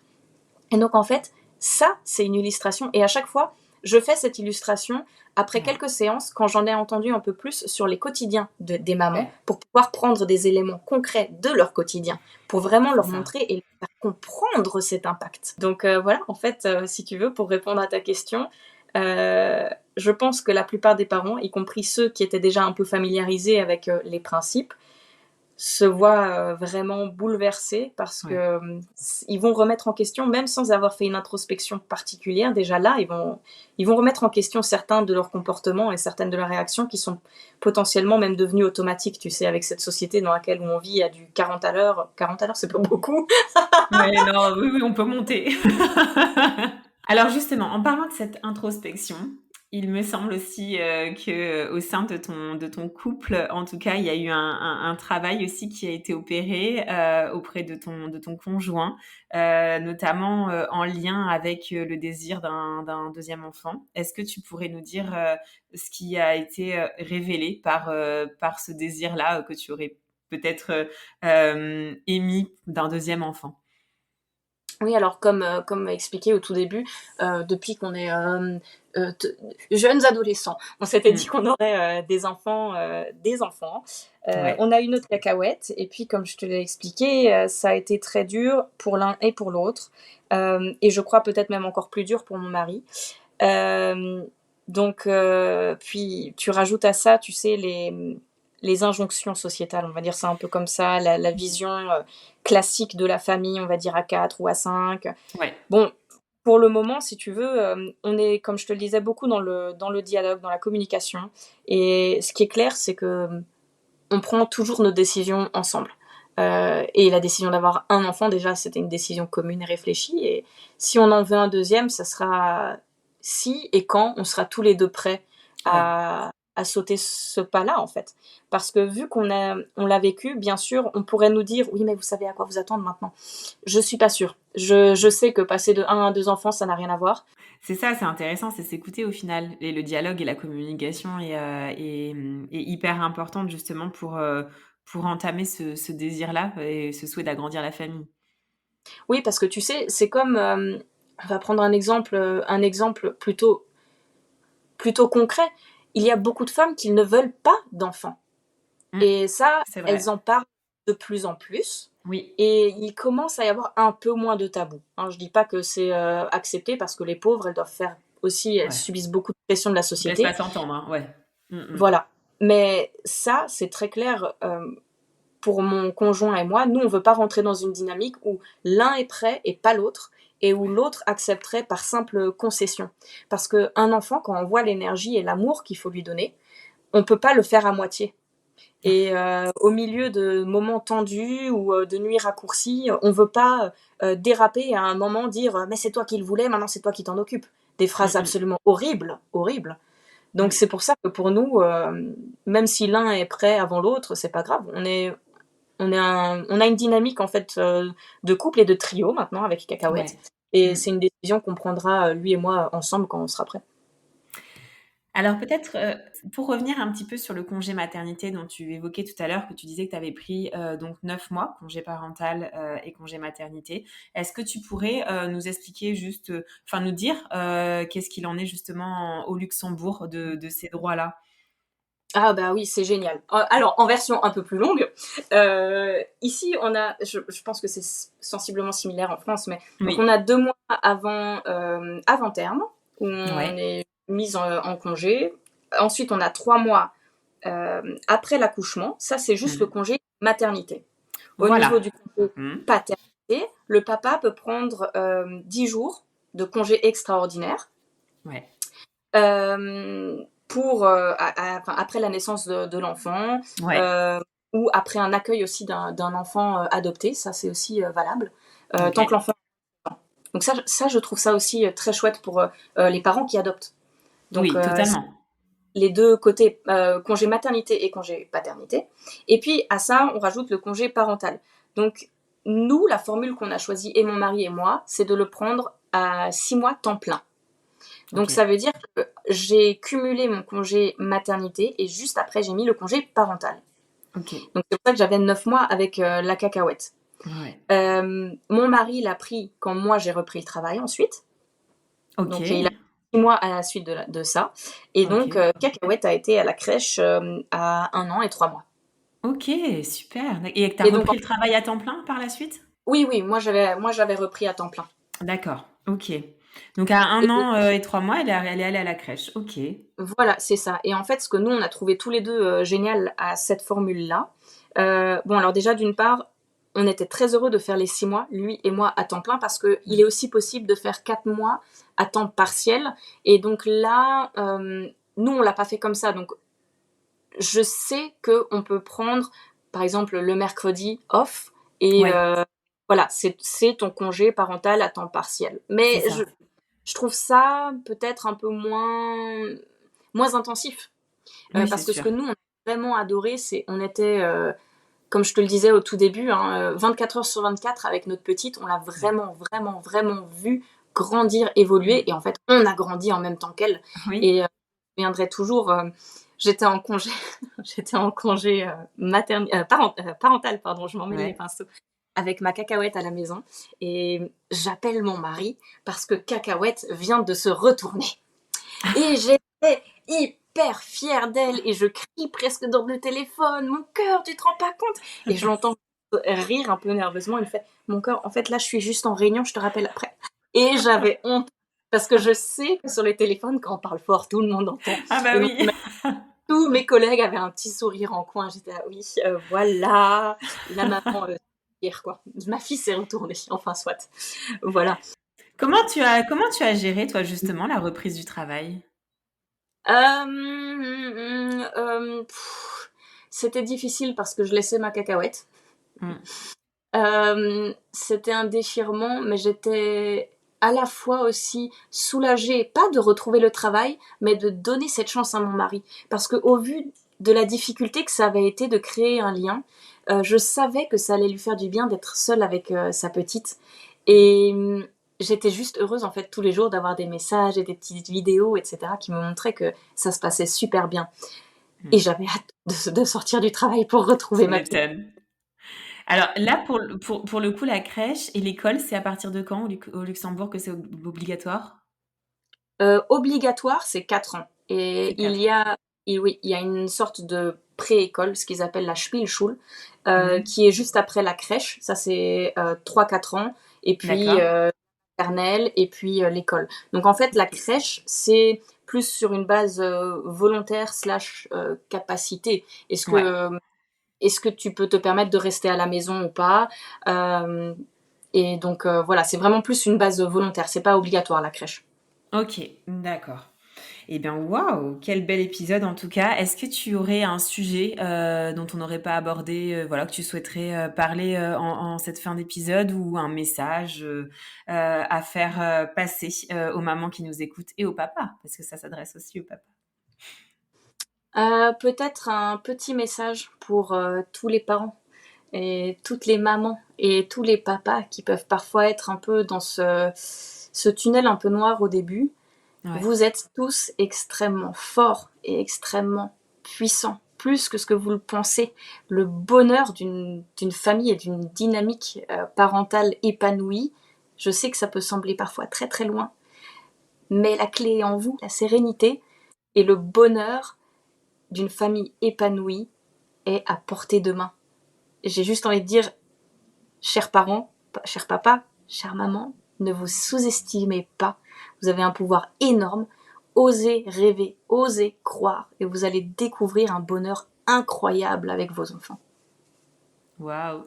Et donc en fait, ça, c'est une illustration. Et à chaque fois, je fais cette illustration après quelques séances, quand j'en ai entendu un peu plus sur les quotidiens des mamans, pour pouvoir prendre des éléments concrets de leur quotidien, pour vraiment leur montrer et leur faire comprendre cet impact. Donc voilà, en fait, si tu veux, pour répondre à ta question, je pense que la plupart des parents, y compris ceux qui étaient déjà un peu familiarisés avec les principes, se voient vraiment bouleversés parce que ils vont remettre en question, même sans avoir fait une introspection particulière, déjà là, ils vont remettre en question certains de leurs comportements et certaines de leurs réactions qui sont potentiellement même devenues automatiques, tu sais, avec cette société dans laquelle on vit à du 40 à l'heure. 40 à l'heure, c'est pas beaucoup. Ouais, non, oui, on peut monter. Alors justement, en parlant de cette introspection, il me semble aussi que au sein de ton couple, en tout cas, il y a eu un travail aussi qui a été opéré auprès de ton conjoint, notamment en lien avec le désir d'un deuxième enfant. Est-ce que tu pourrais nous dire ce qui a été révélé par ce désir-là que tu aurais peut-être émis d'un deuxième enfant? Oui, alors comme expliqué au tout début, depuis qu'on est jeunes adolescents, on s'était dit qu'on aurait des enfants, des enfants. Ouais. On a eu notre cacahuète et puis comme je te l'ai expliqué, ça a été très dur pour l'un et pour l'autre, et je crois peut-être même encore plus dur pour mon mari. Donc puis tu rajoutes à ça, tu sais, les injonctions sociétales, on va dire ça un peu comme ça, la vision classique de la famille, on va dire à 4 ou à 5. Ouais. Bon, pour le moment, si tu veux, on est, comme je te le disais, beaucoup dans le dialogue, dans la communication. Et ce qui est clair, c'est que on prend toujours nos décisions ensemble. Et la décision d'avoir un enfant, déjà, c'était une décision commune et réfléchie. Et si on en veut un deuxième, ça sera si et quand on sera tous les deux prêts à sauter ce pas-là, en fait. Parce que vu on l'a vécu, bien sûr, on pourrait nous dire, oui, mais vous savez à quoi vous attendre maintenant. Je suis pas sûre. Je sais que passer de 1 à 2 enfants, ça n'a rien à voir. C'est ça, c'est intéressant, c'est s'écouter au final. Et le dialogue et la communication est hyper importante justement pour entamer ce désir-là et ce souhait d'agrandir la famille. Oui, parce que tu sais, c'est comme, on va prendre un exemple plutôt concret. Il y a beaucoup de femmes qui ne veulent pas d'enfants. Et ça, C'est elles vrai. en parlent de plus en plus. Oui. Et il commence à y avoir un peu moins de tabous. Hein, je dis pas que c'est accepté parce que les pauvres, elles doivent faire aussi, elles Ouais. subissent beaucoup de pression de la Ils laissent pas société. s'entendre, hein. Ouais. Voilà. Mais ça, c'est très clair. Pour mon conjoint et moi, nous, on veut pas rentrer dans une dynamique où l'un est prêt et pas l'autre, et où l'autre accepterait par simple concession. Parce qu'un enfant, quand on voit l'énergie et l'amour qu'il faut lui donner, on peut pas le faire à moitié. Et au milieu de moments tendus ou de nuits raccourcies, on veut pas déraper et à un moment dire mais c'est toi qui le voulais, maintenant c'est toi qui t'en occupes. Des phrases Mm, absolument horribles, horribles. Donc mm. c'est pour ça que pour nous, même si l'un est prêt avant l'autre, c'est pas grave. On a une dynamique en fait de couple et de trio maintenant avec Cacahuète. Ouais. Et Mm. c'est une décision qu'on prendra lui et moi ensemble quand on sera prêt. Alors peut-être, pour revenir un petit peu sur le congé maternité dont tu évoquais tout à l'heure, que tu disais que tu avais pris donc 9 mois, congé parental et congé maternité. Est-ce que tu pourrais nous expliquer juste, enfin nous dire qu'est-ce qu'il en est justement au Luxembourg de ces droits-là? Ah bah oui, c'est génial. Alors, en version un peu plus longue, ici on a, je pense que c'est sensiblement similaire en France, mais donc on Oui, a 2 mois avant terme, où on ouais. est mise en congé. Ensuite, on a 3 mois après l'accouchement. Ça, c'est juste le Mhm. congé maternité. Au niveau Voilà. du congé Mhm. paternité, le papa peut prendre 10 jours de congé extraordinaire. Ouais. Pour enfin, après la naissance de l'enfant Ouais. euh, ou après un accueil aussi d'un enfant adopté, ça c'est aussi valable, Ok. tant que l'enfant. Donc ça, je trouve ça aussi très chouette pour les parents qui adoptent. Donc Oui, totalement. les deux côtés, congé maternité et congé paternité. Et puis à ça, on rajoute le congé parental. Donc nous, la formule qu'on a choisie, et mon mari et moi, c'est de le prendre à 6 mois temps plein. Ok. Donc ça veut dire que j'ai cumulé mon congé maternité et juste après j'ai mis le congé parental. Ok. Donc c'est pour ça que j'avais 9 mois avec la cacahuète. Ouais. Mon mari l'a pris quand moi j'ai repris le travail ensuite. Ok. Donc il a 6 mois à la suite de ça. Et donc Ok. cacahuète a été à la crèche à 1 an et 3 mois. Ok, super. Et tu as Et donc repris le travail à temps plein par la suite? oui, oui, moi j'avais repris à temps plein. D'accord, OK. Donc à un Et an, et 3 mois, elle est allée à la crèche. OK. voilà, c'est ça. Et en fait, ce que nous, on a trouvé tous les deux génial à cette formule-là, bon, alors déjà, d'une part, on était très heureux de faire les 6 mois, lui et moi, à temps plein, parce qu'il Mmh. est aussi possible de faire 4 mois à temps partiel. Et donc là, nous, on l'a pas fait comme ça. Donc, je sais qu'on peut prendre, par exemple, le mercredi off, et Ouais, voilà, c'est ton congé parental à temps partiel. c'est Mais ça. je trouve ça peut-être un peu moins intensif. Oui, c'est Parce que ce sûr. que nous, on a vraiment adoré, c'est on était, comme je te le disais au tout début, hein, 24 heures sur 24 avec notre petite, on l'a Ouais. vraiment, vraiment, vraiment vu grandir, évoluer. Et Mmh. en fait, on a grandi en même temps qu'elle. Oui. Et je viendrai toujours, j'étais en congé, j'étais en congé parental, pardon, je m'en mêle les Ouais. pinceaux, avec ma cacahuète à la maison. Et j'appelle mon mari parce que cacahuète vient de se retourner. Et j'étais hyper fière d'elle et je crie presque dans le téléphone, mon cœur, tu te rends pas compte? Et je l'entends rire un peu nerveusement, il fait, mon cœur, en fait là je suis juste en réunion, je te rappelle après. Et j'avais honte parce que je sais que sur les téléphones, quand on parle fort, tout le monde entend. Ah bah Et donc oui. tous mes collègues avaient un petit sourire en coin, j'étais là, oui, voilà, la maman hier quoi. Ma fille s'est retournée, enfin soit. Voilà. Comment tu as géré toi justement la reprise du travail? C'était difficile parce que je laissais ma cacahuète. Mmh. C'était un déchirement, mais j'étais à la fois aussi soulagée, pas de retrouver le travail, mais de donner cette chance à mon mari. Parce qu'au vu de la difficulté que ça avait été de créer un lien, je savais que ça allait lui faire du bien d'être seule avec sa petite. Et j'étais juste heureuse en fait tous les jours d'avoir des messages et des petites vidéos, etc., qui me montraient que ça se passait super bien. Mmh. Et j'avais hâte de sortir du travail pour retrouver Tu ma petite. m'étonnes. Alors là, pour le coup, la crèche et l'école, c'est à partir de quand au Luxembourg que c'est obligatoire? Obligatoire, c'est 4 ans. C'est Et 4 ans. oui, il y a une sorte de pré-école, ce qu'ils appellent la Spielschule, Mmh. qui est juste après la crèche. Ça, c'est 3-4 ans. Et puis, D'accord. maternelle, et puis l'école. Donc, en fait, la OK. crèche, c'est plus sur une base volontaire slash capacité. Est-ce Ouais. que, est-ce que tu peux te permettre de rester à la maison ou pas? Euh, et donc, voilà, c'est vraiment plus une base volontaire. C'est pas obligatoire, la crèche. OK, d'accord. Eh bien, waouh, quel bel épisode en tout cas. Est-ce que tu aurais un sujet dont on n'aurait pas abordé, voilà, que tu souhaiterais parler en cette fin d'épisode ou un message à faire passer aux mamans qui nous écoutent et aux papas, parce que ça s'adresse aussi aux papas. Peut-être un petit message pour tous les parents et toutes les mamans et tous les papas qui peuvent parfois être un peu dans ce tunnel un peu noir au début. Ouais. Vous êtes tous extrêmement forts et extrêmement puissants, plus que ce que vous le pensez. Le bonheur d'une famille et d'une dynamique parentale épanouie, je sais que ça peut sembler parfois très très loin, mais la clé est en vous, la sérénité et le bonheur d'une famille épanouie est à portée de main. J'ai juste envie de dire, chers parents, chers papas, chère maman, ne vous sous-estimez pas. Vous avez un pouvoir énorme. Osez rêver, osez croire et vous allez découvrir un bonheur incroyable avec vos enfants. Waouh!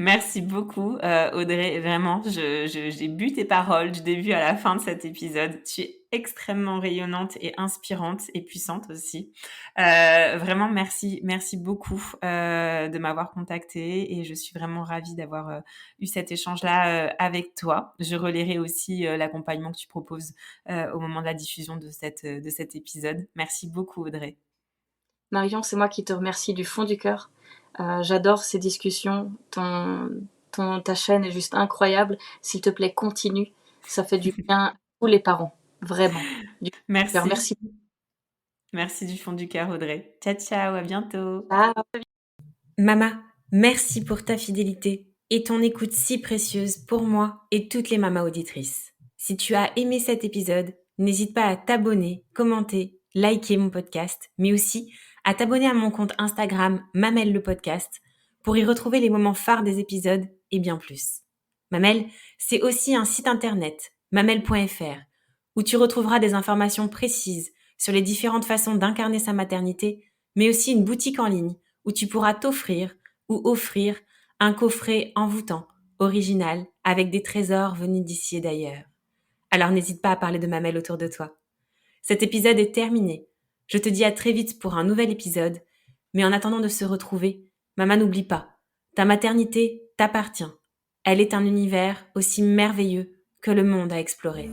Merci beaucoup, Audrey. Vraiment, j'ai bu tes paroles du début à la fin de cet épisode. Tu es extrêmement rayonnante et inspirante et puissante aussi. Vraiment, merci beaucoup de m'avoir contactée et je suis vraiment ravie d'avoir eu cet échange-là avec toi. Je relayerai aussi l'accompagnement que tu proposes au moment de la diffusion de cet épisode. Merci beaucoup, Audrey. Marion, c'est moi qui te remercie du fond du cœur. J'adore ces discussions. Ta chaîne est juste incroyable. S'il te plaît, continue. Ça fait du bien à tous les parents. Vraiment. Du cœur. Merci. Merci. Merci du fond du cœur, Audrey. Ciao, ciao, à bientôt. Ciao. Mama, merci pour ta fidélité et ton écoute si précieuse pour moi et toutes les mamas auditrices. Si tu as aimé cet épisode, n'hésite pas à t'abonner, commenter, liker mon podcast, mais aussi à t'abonner à mon compte Instagram Mamelle le podcast pour y retrouver les moments phares des épisodes et bien plus. Mamelle, c'est aussi un site internet, mamelle.fr, où tu retrouveras des informations précises sur les différentes façons d'incarner sa maternité, mais aussi une boutique en ligne où tu pourras t'offrir ou offrir un coffret envoûtant, original, avec des trésors venus d'ici et d'ailleurs. Alors n'hésite pas à parler de Mamelle autour de toi. Cet épisode est terminé. Je te dis à très vite pour un nouvel épisode, mais en attendant de se retrouver, maman n'oublie pas, ta maternité t'appartient. Elle est un univers aussi merveilleux que le monde à explorer.